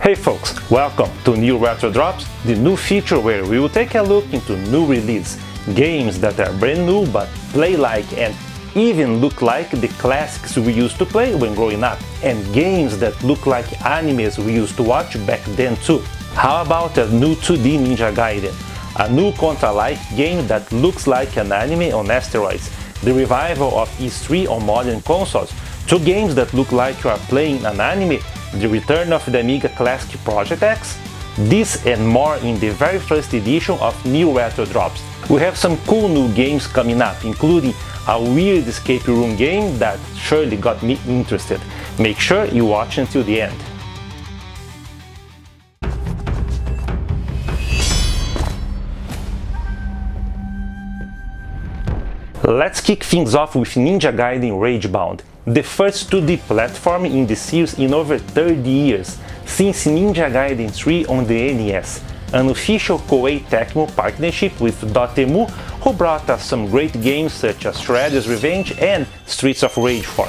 Hey folks, welcome to NeoRetro Drops, the new feature where we will take a look into new release, games that are brand new but play like and even look like the classics we used to play when growing up, and games that look like animes we used to watch back then too. How about a new 2D Ninja Gaiden? A new Contra-like game that looks like an anime on steroids, the revival of E3 on modern consoles, two games that look like you are playing an anime, the return of the Amiga Classic Project X, this and more in the very first edition of NeoRetro Drops. We have some cool new games coming up, including a weird escape room game that surely got me interested. Make sure you watch until the end. Let's kick things off with Ninja Gaiden Ragebound, the first 2D platform in the series in over 30 years, since Ninja Gaiden 3 on the NES, an official Koei Tecmo partnership with Dotemu, who brought us some great games such as Shredder's Revenge and Streets of Rage 4.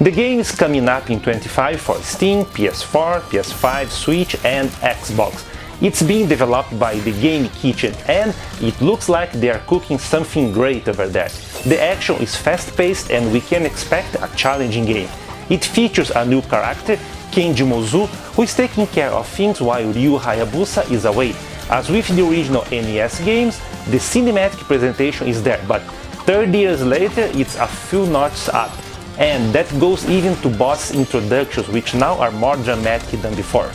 The game is coming up in 2025 for Steam, PS4, PS5, Switch and Xbox. It's being developed by the Game Kitchen and it looks like they are cooking something great over there. The action is fast-paced and we can expect a challenging game. It features a new character, Kenji Mozu, who is taking care of things while Ryu Hayabusa is away. As with the original NES games, the cinematic presentation is there, but 30 years later it's a few notches up. And that goes even to boss introductions, which now are more dramatic than before.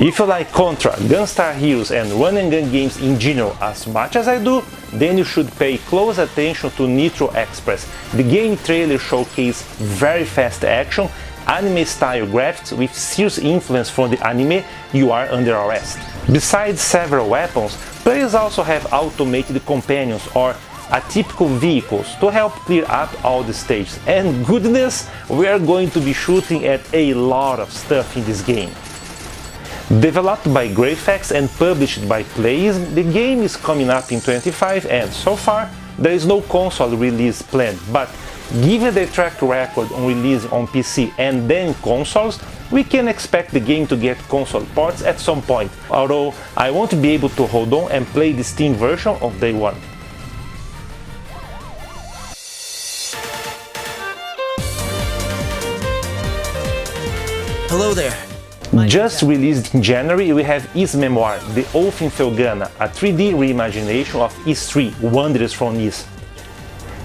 If you like Contra, Gunstar Heroes and run-and-gun games in general as much as I do, then you should pay close attention to Nitro Express. The game trailer showcased very fast action, anime-style graphics with serious influence from the anime You Are Under Arrest. Besides several weapons, players also have automated companions or atypical vehicles to help clear up all the stages. And goodness, we are going to be shooting at a lot of stuff in this game. Developed by Graphics and published by Playism, the game is coming up in 2025 and so far there is no console release planned, but given the track record on releasing on PC and then consoles, we can expect the game to get console ports at some point, although I won't be able to hold on and play the Steam version on day one. Hello there. Just released in January, we have Ys Memoire, The Oath in Felghana, a 3D reimagination of Ys 3, Wanderers from Ys.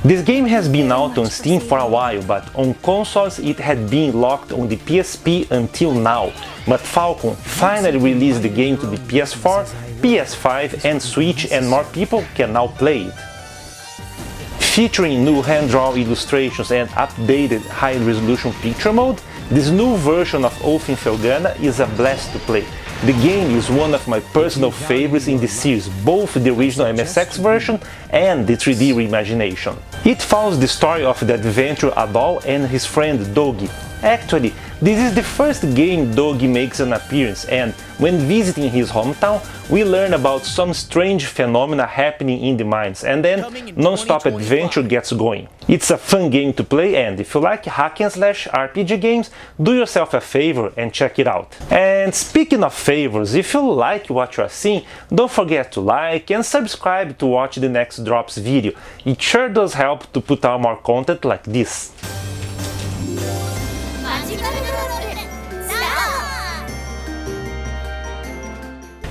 This game has been out on Steam for a while, but on consoles it had been locked on the PSP until now. But Falcon finally released the game to the PS4, PS5 and Switch, and more people can now play it. Featuring new hand-drawn illustrations and updated high-resolution picture mode, this new version of Oath in Felghana is a blast to play. The game is one of my personal favorites in the series, both the original MSX version and the 3D reimagination. It follows the story of the adventurer Adol and his friend Dogi. Actually, this is the first game Dogi makes an appearance, and when visiting his hometown, we learn about some strange phenomena happening in the mines, and then non-stop adventure gets going. It's a fun game to play, and if you like hack and slash RPG games, do yourself a favor and check it out. And speaking of favors, if you like what you are seeing, don't forget to like and subscribe to watch the next Drops video. It sure does help to put out more content like this.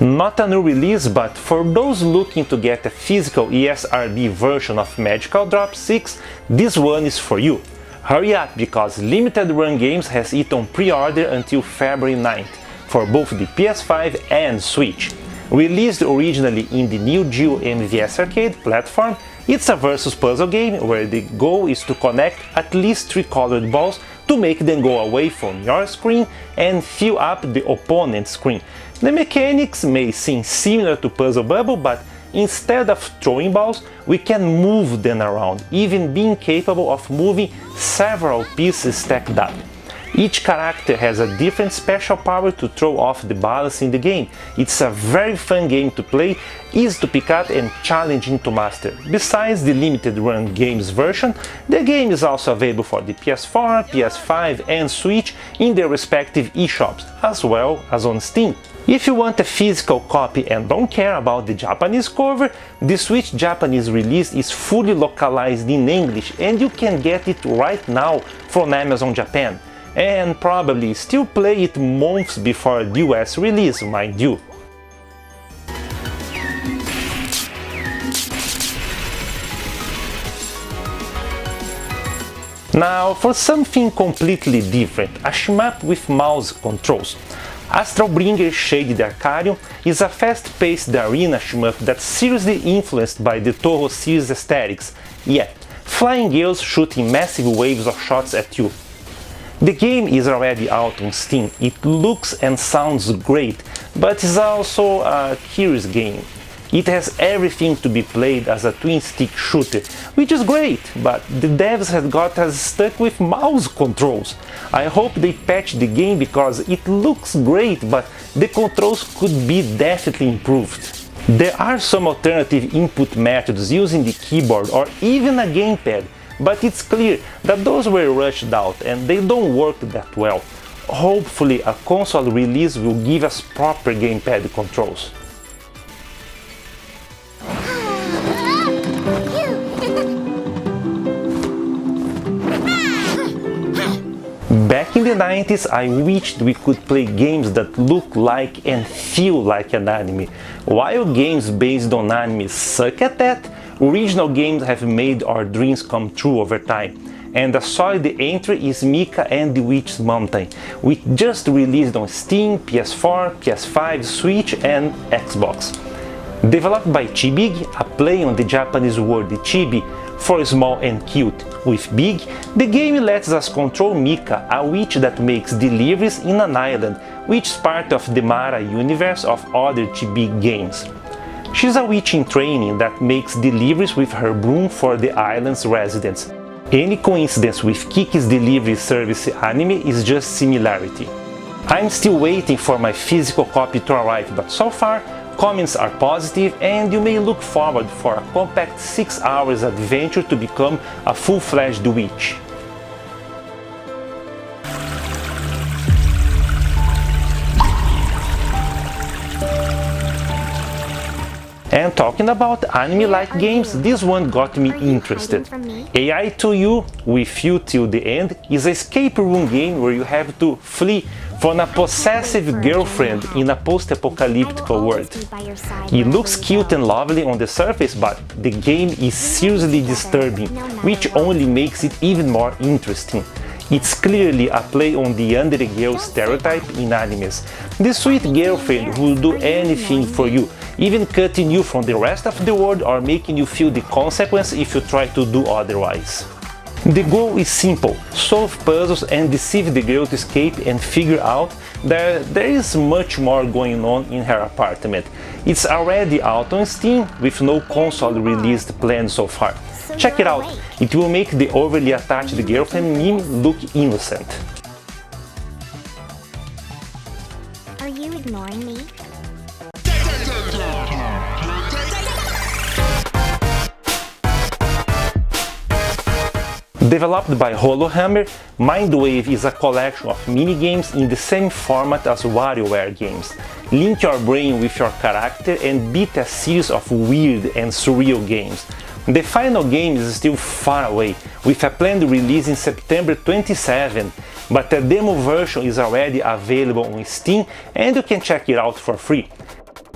Not a new release, but for those looking to get a physical ESRB version of Magical Drop 6, this one is for you. Hurry up, because Limited Run Games has it on pre-order until February 9th, for both the PS5 and Switch. Released originally in the Neo Geo MVS arcade platform, it's a versus puzzle game where the goal is to connect at least 3 colored balls to make them go away from your screen and fill up the opponent's screen. The mechanics may seem similar to Puzzle Bubble, but instead of throwing balls, we can move them around, even being capable of moving several pieces stacked up. Each character has a different special power to throw off the balance in the game. It's a very fun game to play, easy to pick up and challenging to master. Besides the limited run games version, the game is also available for the PS4, PS5 and Switch in their respective eShops, as well as on Steam. If you want a physical copy and don't care about the Japanese cover, the Switch Japanese release is fully localized in English and you can get it right now from Amazon Japan. And probably still play it months before the US release, mind you. Now for something completely different, a shmup with mouse controls. Stralbringer Shaded Arkarium is a fast-paced arena shmup that's seriously influenced by the Toho series aesthetics. Yeah, flying girls shooting massive waves of shots at you. The game is already out on Steam. It looks and sounds great, but it's also a curious game. It has everything to be played as a twin-stick shooter, which is great, but the devs have got us stuck with mouse controls. I hope they patch the game because it looks great, but the controls could be definitely improved. There are some alternative input methods using the keyboard or even a gamepad, but it's clear that those were rushed out and they don't work that well. Hopefully a console release will give us proper gamepad controls. Back in the 90s, I wished we could play games that look like and feel like an anime. While games based on anime suck at that, original games have made our dreams come true over time. And a solid entry is Mika and the Witch's Mountain, which just released on Steam, PS4, PS5, Switch and Xbox. Developed by Chibig, a play on the Japanese word chibi for small and cute. With Big, the game lets us control Mika, a witch that makes deliveries in an island, which is part of the Mara universe of other Chibig games. She's a witch in training that makes deliveries with her broom for the island's residents. Any coincidence with Kiki's delivery service anime is just similarity. I'm still waiting for my physical copy to arrive, but so far, comments are positive and you may look forward for a compact 6 hours adventure to become a full-fledged witch. And talking about anime-like games, this one got me interested. AI to You, With You Till the End is an escape room game where you have to flee from a possessive girlfriend in a post-apocalyptic world. It looks cute and lovely on the surface, but the game is seriously disturbing, which only makes it even more interesting. It's clearly a play on the yandere girl stereotype in animes. The sweet girlfriend who will do anything for you, even cutting you from the rest of the world or making you feel the consequence if you try to do otherwise. The goal is simple: solve puzzles and deceive the girl to escape and figure out that there is much more going on in her apartment. It's already out on Steam with no console release planned so far. Check it out, it will make the overly attached girlfriend meme look innocent. Are you ignoring me? Developed by Holohammer, Mindwave is a collection of minigames in the same format as WarioWare games. Link your brain with your character and beat a series of weird and surreal games. The final game is still far away, with a planned release in September 27, but the demo version is already available on Steam and you can check it out for free.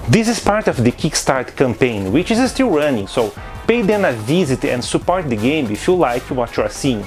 This is part of the Kickstarter campaign, which is still running, so pay them a visit and support the game if you like what you are seeing.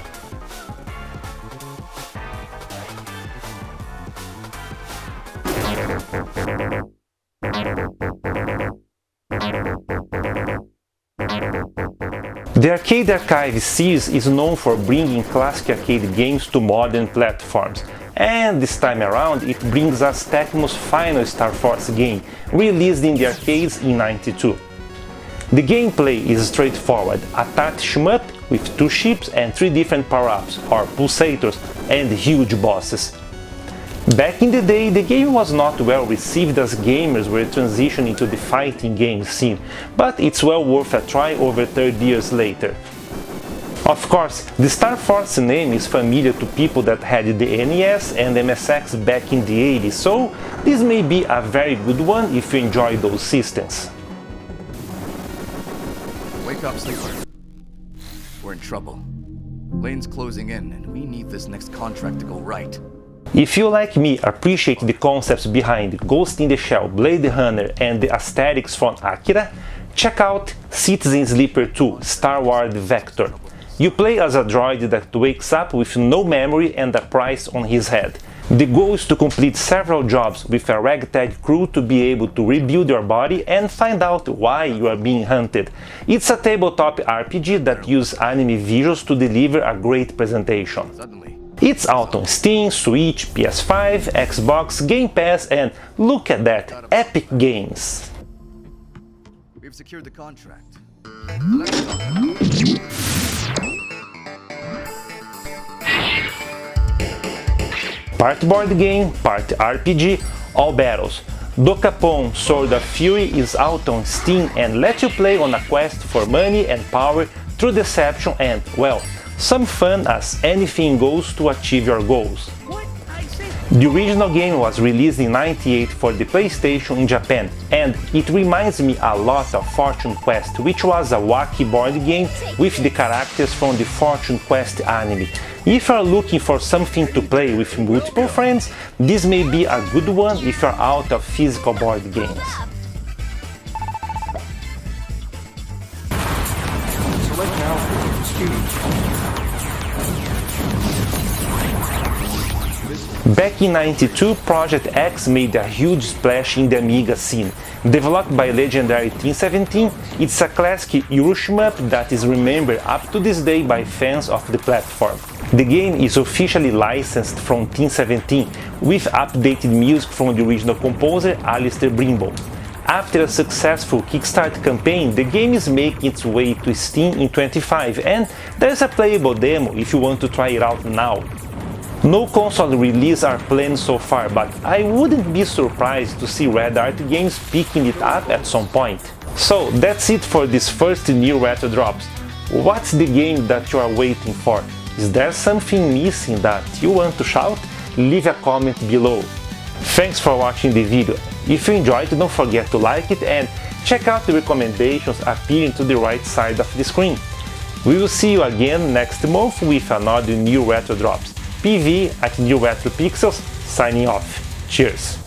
The Arcade Archive series is known for bringing classic arcade games to modern platforms, and this time around it brings us Tecmo's final Star Force game, released in the arcades in '92. The gameplay is straightforward, a tart shmup with 2 ships and 3 different power-ups, or pulsators, and huge bosses. Back in the day, the game was not well received as gamers were transitioning to the fighting game scene, but it's well worth a try over 30 years later. Of course, the Star Force name is familiar to people that had the NES and MSX back in the 80s, so this may be a very good one if you enjoy those systems. Wake up, sleeper. We're in trouble. Lane's closing in, and we need this next contract to go right. If you, like me, appreciate the concepts behind Ghost in the Shell, Blade Runner and the aesthetics from Akira, check out Citizen Sleeper 2 Starward Vector. You play as a droid that wakes up with no memory and a price on his head. The goal is to complete several jobs with a ragtag crew to be able to rebuild your body and find out why you are being hunted. It's a tabletop RPG that uses anime visuals to deliver a great presentation. It's out on Steam, Switch, PS5, Xbox, Game Pass, and look at that, Epic Games! We've secured the contract. Part board game, part RPG, all battles. Dokapon Sword of Fury is out on Steam and lets you play on a quest for money and power through deception and, well, some fun as anything goes to achieve your goals. The original game was released in '98 for the PlayStation in Japan, and it reminds me a lot of Fortune Quest, which was a wacky board game with the characters from the Fortune Quest anime. If you are looking for something to play with multiple friends, this may be a good one if you are out of physical board games. Select now, students. Back in '92, Project X made a huge splash in the Amiga scene. Developed by legendary Team 17, it's a classic Euro shmup that is remembered up to this day by fans of the platform. The game is officially licensed from Team 17, with updated music from the original composer Alistair Brimble. After a successful Kickstarter campaign, the game is making its way to Steam in 25, and there's a playable demo if you want to try it out now. No console release are planned so far, but I wouldn't be surprised to see Red Art Games picking it up at some point. So that's it for this first NeoRetro Drops. What's the game that you are waiting for? Is there something missing that you want to shout? Leave a comment below. Thanks for watching the video. If you enjoyed, don't forget to like it and check out the recommendations appearing to the right side of the screen. We will see you again next month with another NeoRetro Drops. PV at NeoRetro Pixels, signing off. Cheers!